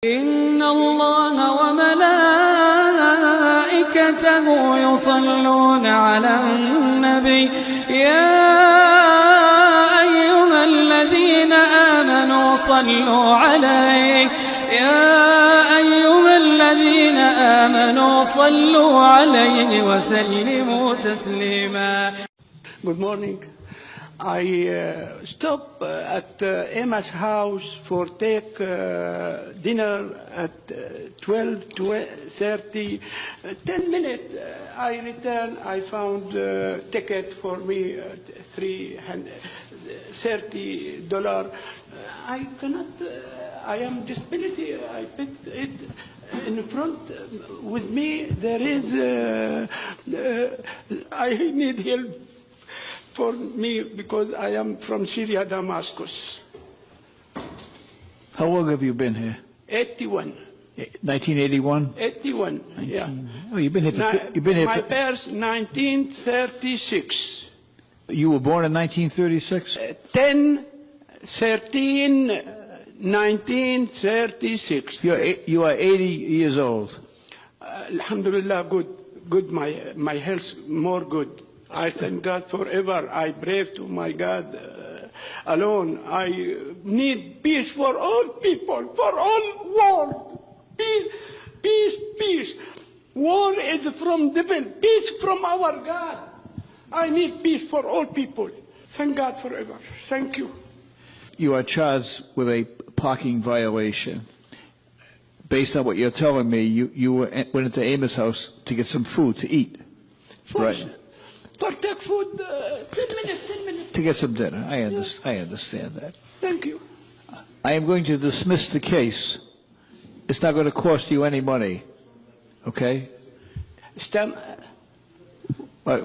إن الله وملائكته يصلون على النبي يا أيها الذين آمنوا صلوا عليه وسلموا تسليما. Good morning. I stop at Emma's house for take dinner at 12:30. 10 minutes. I return. I found ticket for me $30. I cannot. I am disability. I put it in front with me. There is. I need help for me because I am from Syria, Damascus. How long have you been here? 81. 1981? 81, yeah. Oh, you've been here My birth, 1936. You were born in 1936? 10/13/1936. You are 80 years old. Alhamdulillah, good. My health more good. I thank God forever. I pray to my God alone. I need peace for all people, for all world. Peace. War is from devil. Peace from our God. I need peace for all people. Thank God forever. Thank you. You are charged with a parking violation. Based on what you're telling me, you went into Amos' house to get some food to eat. Right. For take food, 10 minutes. To get some dinner. I understand that. Thank you. I am going to dismiss the case. It's not going to cost you any money. Okay?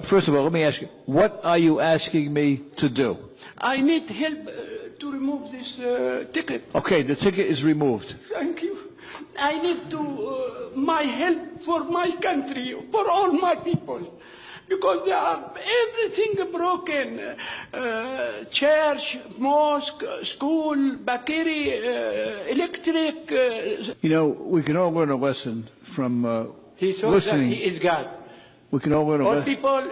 First of all, let me ask you, what are you asking me to do? I need help to remove this ticket. Okay, the ticket is removed. Thank you. I need my help for my country, for all my people. Because they are everything broken. Church, mosque, school, bakery, electric. You know, we can all learn a lesson from he saw listening. That he is God. We can all learn a lesson. All people,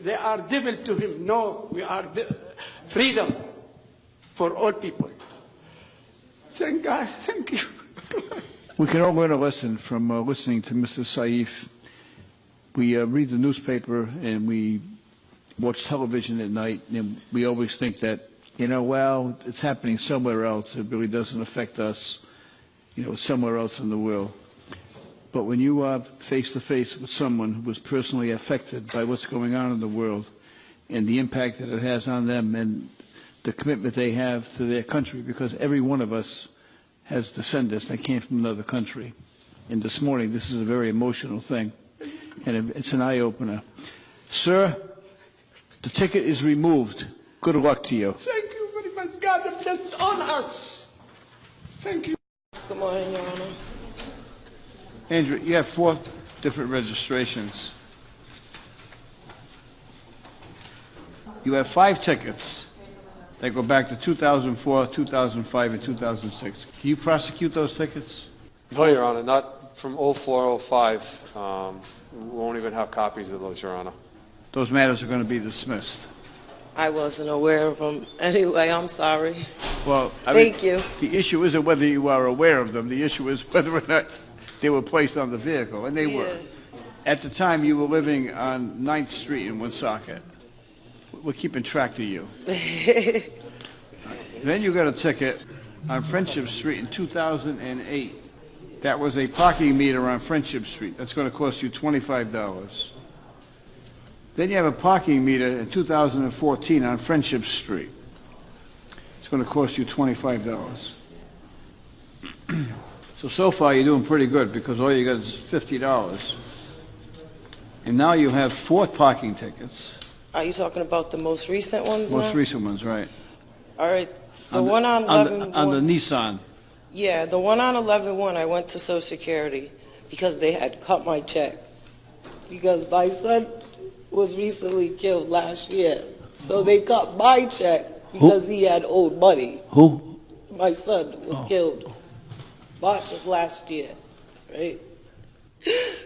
they are devil to him. No, we are freedom for all people. Thank God. Thank you. We can all learn a lesson from listening to Mr. Saif. We read the newspaper and we watch television at night, and we always think that, well, it's happening somewhere else. It really doesn't affect us, somewhere else in the world. But when you are face-to-face with someone who was personally affected by what's going on in the world and the impact that it has on them and the commitment they have to their country, because every one of us has descendants that came from another country. And this morning, this is a very emotional thing. And it's an eye-opener. Sir, the ticket is removed. Good luck to you. Thank you very much. God bless on us. Thank you. Good morning, Your Honor. Andrew, you have 4 different registrations. You have 5 tickets that go back to 2004, 2005, and 2006. Can you prosecute those tickets? No, Your Honor, not from 04, 05. We won't even have copies of those, Your Honor. Those matters are going to be dismissed. I wasn't aware of them. Anyway, I'm sorry. Well, Thank you. The issue isn't whether you are aware of them. The issue is whether or not they were placed on the vehicle, and they were. At the time, you were living on 9th Street in Woonsocket. We're keeping track of you. Then you got a ticket on Friendship Street in 2008. That was a parking meter on Friendship Street. That's going to cost you $25. Then you have a parking meter in 2014 on Friendship Street. It's going to cost you $25. So far you're doing pretty good because all you got is $50. And now you have 4 parking tickets. Are you talking about the most recent ones? Most recent ones, right. All right. The one on 11-1. On the Nissan. Yeah, the one on 11-1, I went to Social Security because they had cut my check. Because my son was recently killed last year. So they cut my check because he had owed money. Who? My son was killed. March of last year, right?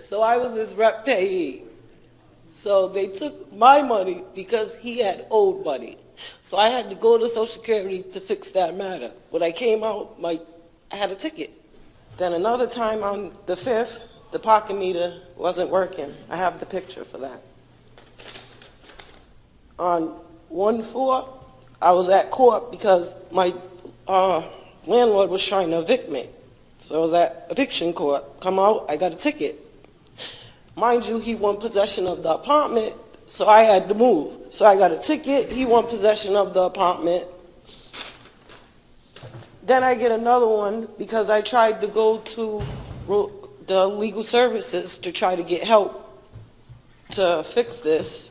So I was his rep payee. So they took my money because he had owed money. So I had to go to Social Security to fix that matter. When I came out, I had a ticket. Then another time on the 5th, the parking meter wasn't working. I have the picture for that. On 1/4, I was at court because my landlord was trying to evict me. So I was at eviction court. Come out, I got a ticket. Mind you, he won possession of the apartment, so I had to move. So I got a ticket, he won possession of the apartment. Then I get another one because I tried to go to the legal services to try to get help to fix this.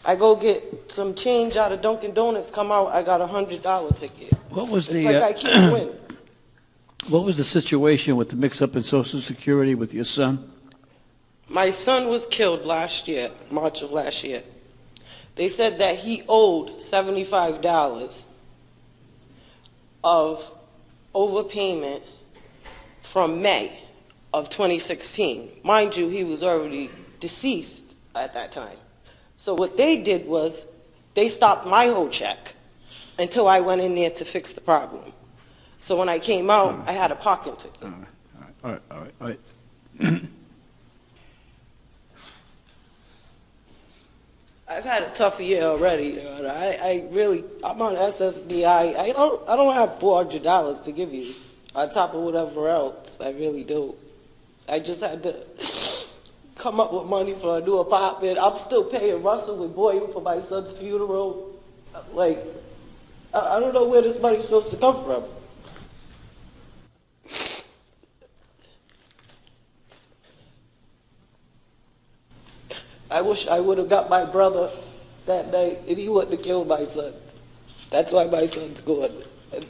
I go get some change out of Dunkin' Donuts, come out, I got a $100 ticket. What was It's like I can't win. What was the situation with the mix-up in Social Security with your son? My son was killed last year, March of last year. They said that he owed $75 of overpayment from May of 2016. Mind you, he was already deceased at that time. So what they did was they stopped my whole check until I went in there to fix the problem. So when I came out, I had a parking ticket. All right. I've had a tough year already. Your Honor. I'm on SSDI. I don't have $400 to give you on top of whatever else. I really do. I just had to come up with money for a new apartment. I'm still paying Russell and Boyd for my son's funeral. Like, I don't know where this money's supposed to come from. I wish I would have got my brother that night and he wouldn't have killed my son. That's why my son's gone. And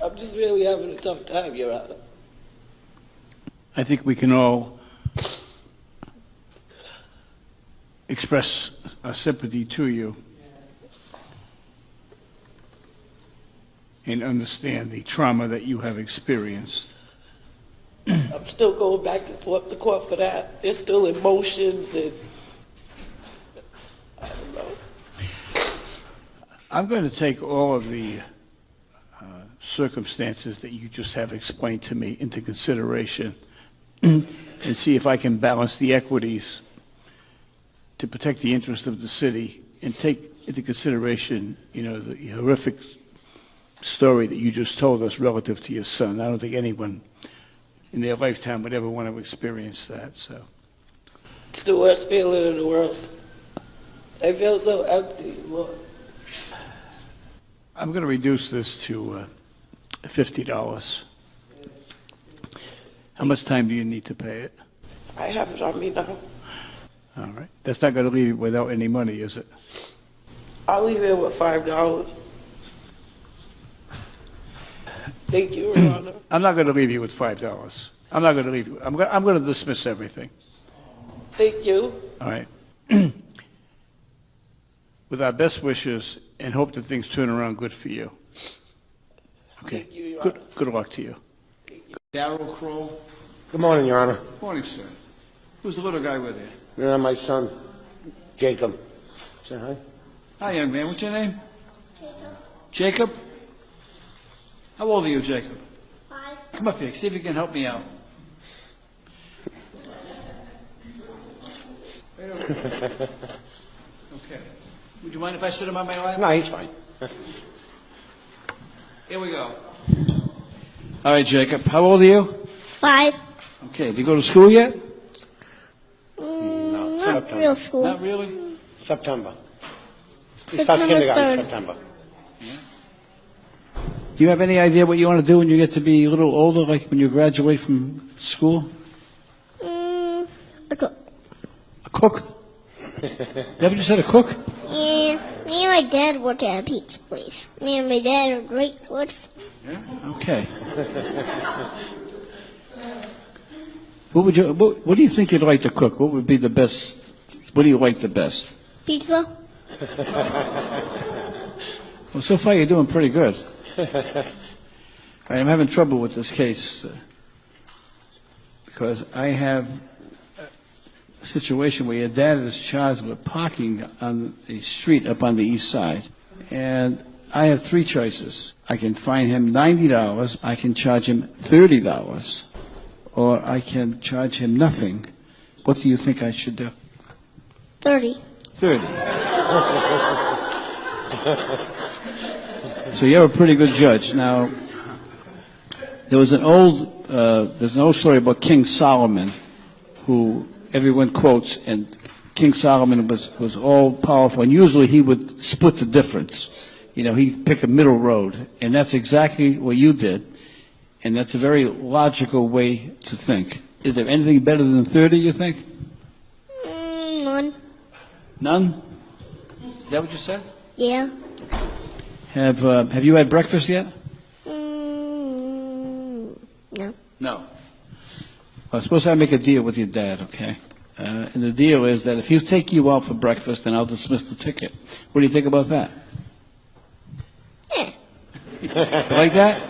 I'm just really having a tough time, Your Honor. I think we can all express our sympathy to you and understand the trauma that you have experienced. I'm still going back and forth to court for that. There's still emotions and I don't know. I'm going to take all of the circumstances that you just have explained to me into consideration and see if I can balance the equities to protect the interest of the city and take into consideration, the horrific story that you just told us relative to your son. I don't think anyone in their lifetime would ever want to experience that. So it's the worst feeling in the world. I feel so empty, Lord. I'm going to reduce this to $50. How much time do you need to pay it? I have it on me now. All right. That's not going to leave you without any money, is it? I'll leave it with $5. Thank you, Your Honor. I'm not going to leave you with $5. I'm not going to leave you. I'm going to dismiss everything. Thank you. All right. With our best wishes and hope that things turn around good for you. Okay. Thank you, Your Honor. Good luck to you. Darryl Crow. Good morning, Your Honor. Morning, sir. Who's the little guy with you? My son, Jacob. Say hi. Hi, young man. What's your name? Jacob. Jacob? How old are you, Jacob? 5. Come up here. See if you can help me out. Okay. Would you mind if I sit him on my lap? No, he's fine. Here we go. All right, Jacob. How old are you? 5. Okay. Do you go to school yet? No, Not September. real school. Not really? September. He starts September kindergarten in 3rd. September. Do you have any idea what you want to do when you get to be a little older, like when you graduate from school? A cook. A cook? You ever just said a cook? Yeah, me and my dad work at a pizza place. Me and my dad are great cooks. Yeah. Okay. What do you think you'd like to cook? What would be the best? What do you like the best? Pizza? Well, so far you're doing pretty good. I'm having trouble with this case. because I have a situation where your dad is charged with parking on a street up on the east side. And I have three choices. I can fine him $90, I can charge him $30, or I can charge him nothing. What do you think I should do? 30. 30. So you're a pretty good judge. Now, there's an old story about King Solomon, who everyone quotes, and King Solomon was all powerful, and usually he would split the difference. You know, he'd pick a middle road, and that's exactly what you did, and that's a very logical way to think. Is there anything better than 30, you think? None. None? Is that what you said? Yeah. Have you had breakfast yet? No. No. Well, suppose I make a deal with your dad, okay? And the deal is that if he'll take you out for breakfast, then I'll dismiss the ticket. What do you think about that? Like that?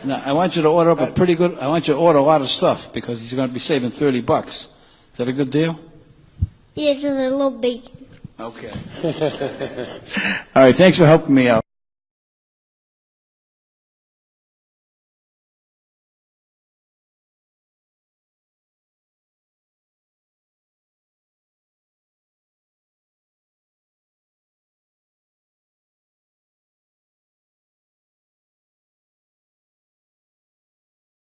Now, I want you to order up I want you to order a lot of stuff, because he's going to be saving $30. Is that a good deal? Yeah, just a little bacon. Okay. All right, thanks for helping me out.